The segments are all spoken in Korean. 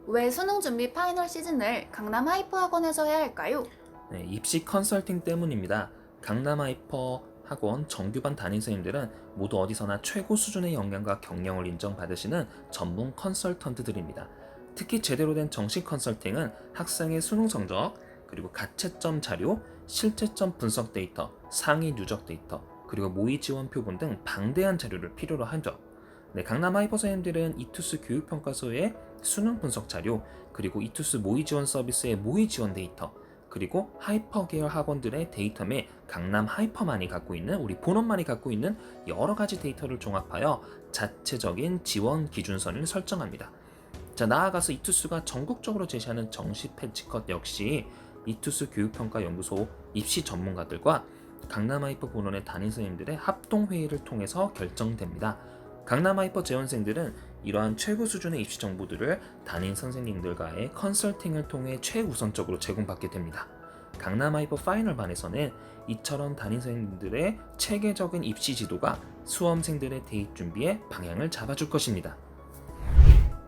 왜 수능 준비 파이널 시즌을 강남 하이퍼 학원에서 해야 할까요? 네, 입시 컨설팅 때문입니다. 강남 하이퍼 학원 정규반 담임선생님들은 모두 어디서나 최고 수준의 역량과 경력을 인정받으시는 전문 컨설턴트들입니다. 특히 제대로 된 정식 컨설팅은 학생의 수능 성적, 그리고 가채점 자료, 실제점 분석 데이터, 상위 누적 데이터, 그리고 모의 지원 표본 등 방대한 자료를 필요로 하죠. 네, 강남 하이퍼 선생님들은 이투스 교육평가서의 수능 분석 자료, 그리고 이투스 모의 지원 서비스의 모의 지원 데이터, 그리고 하이퍼 계열 학원들의 데이터 및 강남 하이퍼만이 갖고 있는, 우리 본원만이 갖고 있는 여러 가지 데이터를 종합하여 자체적인 지원 기준선을 설정합니다. 자, 나아가서 이투스가 전국적으로 제시하는 정시 패치컷 역시 이투스 교육평가연구소 입시 전문가들과 강남 하이퍼 본원의 담임 선생님들의 합동회의를 통해서 결정됩니다. 강남 하이퍼 재원생들은 이러한 최고 수준의 입시 정보들을 담임 선생님들과의 컨설팅을 통해 최우선적으로 제공받게 됩니다. 강남 하이퍼 파이널 반에서는 이처럼 담임 선생님들의 체계적인 입시 지도가 수험생들의 대입 준비에 방향을 잡아줄 것입니다.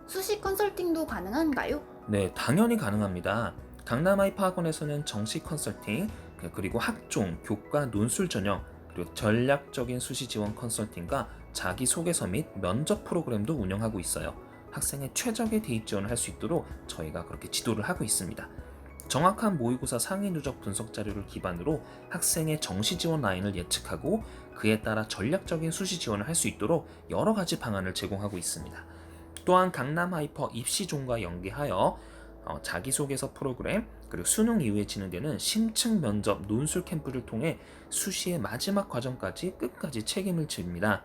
수시 컨설팅도 가능한가요? 네, 당연히 가능합니다. 강남 하이퍼 학원에서는 정식 컨설팅, 그리고 학종, 교과, 논술 전형, 그리고 전략적인 수시 지원 컨설팅과 자기소개서 및 면접 프로그램도 운영하고 있어요. 학생의 최적의 대입 지원을 할 수 있도록 저희가 그렇게 지도를 하고 있습니다. 정확한 모의고사 상위 누적 분석 자료를 기반으로 학생의 정시 지원 라인을 예측하고 그에 따라 전략적인 수시 지원을 할 수 있도록 여러 가지 방안을 제공하고 있습니다. 또한 강남 하이퍼 입시존과 연계하여 자기소개서 프로그램, 그리고 수능 이후에 진행되는 심층 면접 논술 캠프를 통해 수시의 마지막 과정까지 끝까지 책임을 집니다.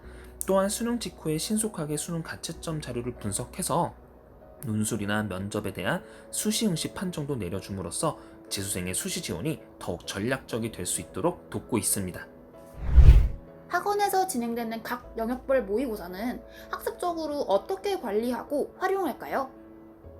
또한 수능 직후에 신속하게 수능 가채점 자료를 분석해서 논술이나 면접에 대한 수시 응시 판정도 내려줌으로써 재수생의 수시 지원이 더욱 전략적이 될 수 있도록 돕고 있습니다. 학원에서 진행되는 각 영역별 모의고사는 학습적으로 어떻게 관리하고 활용할까요?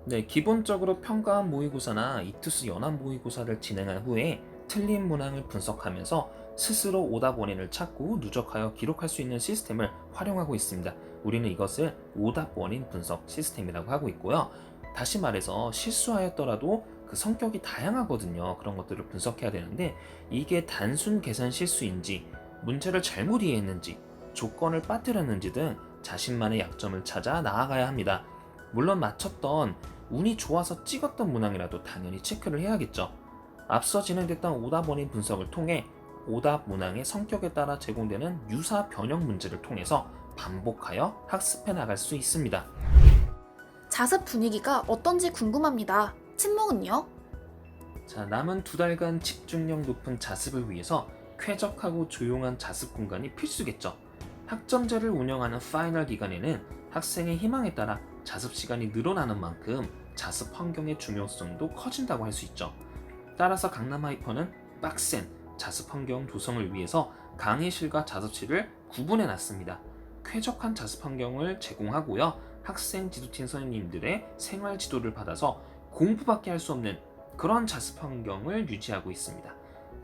네, 기본적으로 평가원 모의고사나 이투스 연합 모의고사를 진행한 후에 틀린 문항을 분석하면서 스스로 오답 원인을 찾고 누적하여 기록할 수 있는 시스템을 활용하고 있습니다. 우리는 이것을 오답 원인 분석 시스템이라고 하고 있고요. 다시 말해서 실수하였더라도 그 성격이 다양하거든요. 그런 것들을 분석해야 되는데 이게 단순 계산 실수인지, 문제를 잘못 이해했는지, 조건을 빠뜨렸는지 등 자신만의 약점을 찾아 나아가야 합니다. 물론 맞췄던 운이 좋아서 찍었던 문항이라도 당연히 체크를 해야겠죠. 앞서 진행됐던 오답 원인 분석을 통해 오답 문항의 성격에 따라 제공되는 유사 변형 문제를 통해서 반복하여 학습해 나갈 수 있습니다. 자습 분위기가 어떤지 궁금합니다. 친목은요? 자, 남은 2달간 집중력 높은 자습을 위해서 쾌적하고 조용한 자습 공간이 필수겠죠. 학점제를 운영하는 파이널 기간에는 학생의 희망에 따라 자습 시간이 늘어나는 만큼 자습 환경의 중요성도 커진다고 할 수 있죠. 따라서 강남 하이퍼는 빡센 자습 환경 조성을 위해서 강의실과 자습실을 구분해 놨습니다. 쾌적한 자습 환경을 제공하고요. 학생 지도팀 선생님들의 생활 지도를 받아서 공부밖에 할 수 없는 그런 자습 환경을 유지하고 있습니다.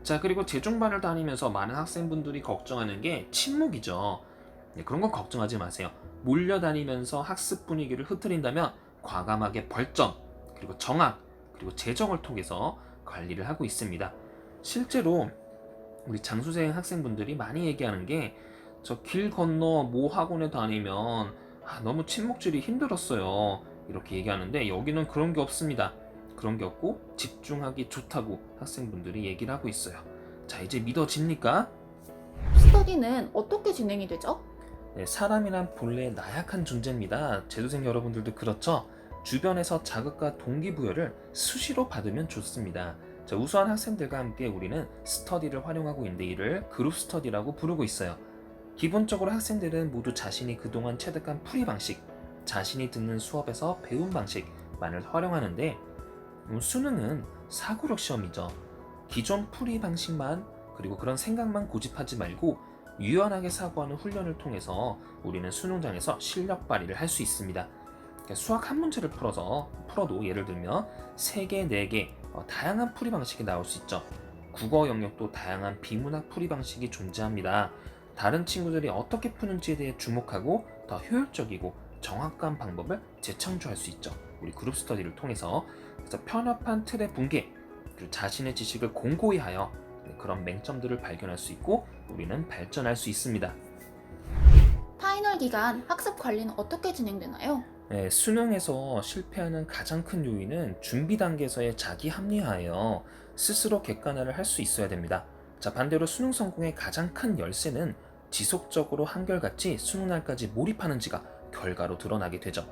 자, 그리고 재중반을 다니면서 많은 학생분들이 걱정하는 게 침묵이죠. 네, 그런 건 걱정하지 마세요. 몰려다니면서 학습 분위기를 흐트린다면 과감하게 벌점, 그리고 정학, 그리고 재정을 통해서 관리를 하고 있습니다. 실제로 우리 장수생 학생분들이 많이 얘기하는 게 저 길 건너 모 학원에 다니면 너무 침묵질이 힘들었어요. 이렇게 얘기하는데 여기는 그런 게 없습니다. 그런 게 없고 집중하기 좋다고 학생분들이 얘기를 하고 있어요. 자, 이제 믿어집니까? 스터디는 어떻게 진행이 되죠? 네, 사람이란 본래 나약한 존재입니다. 재수생 여러분들도 그렇죠? 주변에서 자극과 동기부여를 수시로 받으면 좋습니다. 자, 우수한 학생들과 함께 우리는 스터디를 활용하고 있는데 이를 그룹 스터디라고 부르고 있어요. 기본적으로 학생들은 모두 자신이 그동안 체득한 풀이 방식, 자신이 듣는 수업에서 배운 방식만을 활용하는데 수능은 사고력 시험이죠. 기존 풀이 방식만, 그리고 그런 생각만 고집하지 말고 유연하게 사고하는 훈련을 통해서 우리는 수능장에서 실력 발휘를 할 수 있습니다. 수학 한 문제를 풀어도 예를 들면 3개, 4개 다양한 풀이 방식이 나올 수 있죠. 국어 영역도 다양한 비문학 풀이 방식이 존재합니다. 다른 친구들이 어떻게 푸는지에 대해 주목하고 더 효율적이고 정확한 방법을 재창조할 수 있죠. 우리 그룹 스터디를 통해서. 그래서 편협한 틀의 붕괴, 그리고 자신의 지식을 공고히 하여 그런 맹점들을 발견할 수 있고 우리는 발전할 수 있습니다. 파이널 기간 학습 관리는 어떻게 진행되나요? 네, 수능에서 실패하는 가장 큰 요인은 준비 단계에서의 자기 합리화예요. 스스로 객관화를 할 수 있어야 됩니다. 자, 반대로 수능 성공의 가장 큰 열쇠는 지속적으로 한결같이 수능날까지 몰입하는지가 결과로 드러나게 되죠.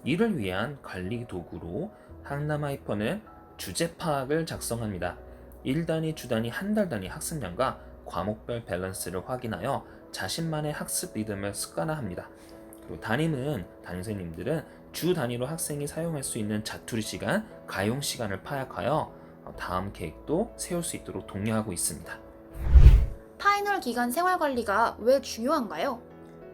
이를 위한 관리 도구로 항남하이퍼는 주제 파악을 작성합니다. 1단위, 주단위, 한 달 단위 학습량과 과목별 밸런스를 확인하여 자신만의 학습 리듬을 습관화합니다. 그리고 담임 선생님들은 주 단위로 학생이 사용할 수 있는 자투리 시간, 가용 시간을 파악하여 다음 계획도 세울 수 있도록 독려하고 있습니다. 파이널 기간 생활 관리가 왜 중요한가요?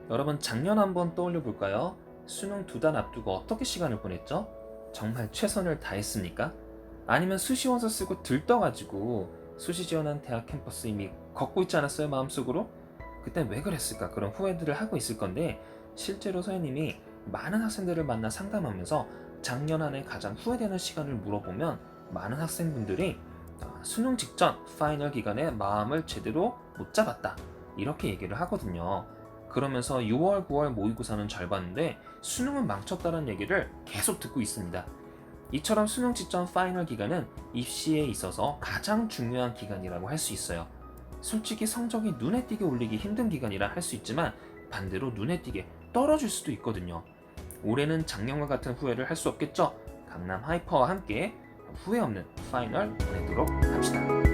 여러분, 작년 한번 떠올려 볼까요? 수능 2달 앞두고 어떻게 시간을 보냈죠? 정말 최선을 다했습니까? 아니면 수시원서 쓰고 들떠가지고 수시 지원한 대학 캠퍼스 이미 걷고 있지 않았어요, 마음속으로? 그땐 왜 그랬을까? 그런 후회들을 하고 있을 건데, 실제로 서현님이 많은 학생들을 만나 상담하면서 작년 한 해 가장 후회되는 시간을 물어보면 많은 학생분들이 수능 직전 파이널 기간에 마음을 제대로 못 잡았다, 이렇게 얘기를 하거든요. 그러면서 6월, 9월 모의고사는 잘 봤는데 수능은 망쳤다는 얘기를 계속 듣고 있습니다. 이처럼 수능 직전 파이널 기간은 입시에 있어서 가장 중요한 기간이라고 할 수 있어요. 솔직히 성적이 눈에 띄게 올리기 힘든 기간이라 할 수 있지만 반대로 눈에 띄게 떨어질 수도 있거든요. 올해는 작년과 같은 후회를 할 수 없겠죠? 강남 하이퍼와 함께 후회 없는 파이널 보내도록 합시다.